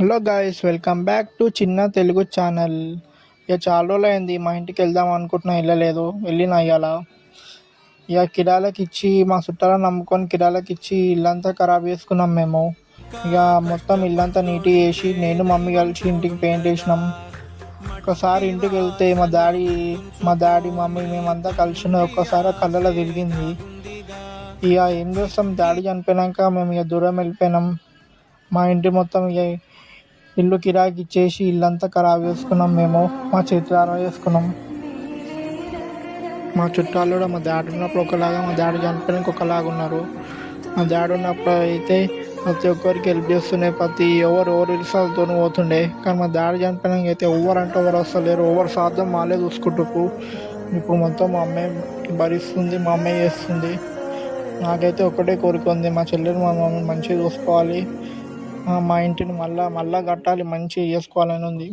Hello guys, welcome back to చిన్న Telugu channel. ఇక చాలా రోజులు అయింది మా ఇంటికి వెళ్దాం అనుకుంటున్నా, వెళ్ళలేదు. వెళ్ళిన ఇక కిరాయిలకి ఇచ్చి మా చుట్టాలను నమ్ముకొని కిరాయిలకి ఇచ్చి ఇల్లంతా ఖరాబ్ చేసుకున్నాం మేము. ఇక మొత్తం ఇల్లంతా నీట్గా చేసి నేను మమ్మీ కలిసి ఇంటికి పెయింట్ వేసినాం. ఒకసారి ఇంటికి వెళ్తే మా డాడీ మమ్మీ మేమంతా కలిసి ఒక్కసారి కళ్ళలో తిరిగింది. ఇక ఏం చేస్తాం, డాడీ చనిపోయాక మేము ఇక దూరం వెళ్ళిపోయినాం. మా ఇంటి మొత్తం ఇక ఇల్లు కిరాయికి ఇచ్చేసి ఇల్లంతా ఖరాబ్ చేసుకున్నాం. మేము మా చేతులారా చేసుకున్నాం. మా చుట్టాలు కూడా మా డాడీ ఉన్నప్పుడు ఒకలాగా, మా డాడీ చనిపోయినాక ఒకలాగా ఉన్నారు. మా డాడీ ఉన్నప్పుడు అయితే ప్రతి ఒక్కరికి హెల్ప్ చేస్తుండే, ఎవరు ఇరుసాలతో పోతుండే. కానీ మా డాడీ చనిపోయినాక అయితే ఎవరు అంటే ఎవరు వస్తలేరు, ఎవరు సాధ్యం మాలే చూసుకుంటున్నారు. ఇప్పుడు మొత్తం మా అమ్మాయి భరిస్తుంది, మా అమ్మాయి చేస్తుంది. నాకైతే ఒకటే కోరిక ఉంది, మా చెల్లెలు మా మమ్మీ మంచిగా చూసుకోవాలి, మా ఇంటిని మళ్ళా కట్టాలి, మంచిగా చేసుకోవాలని ఉంది.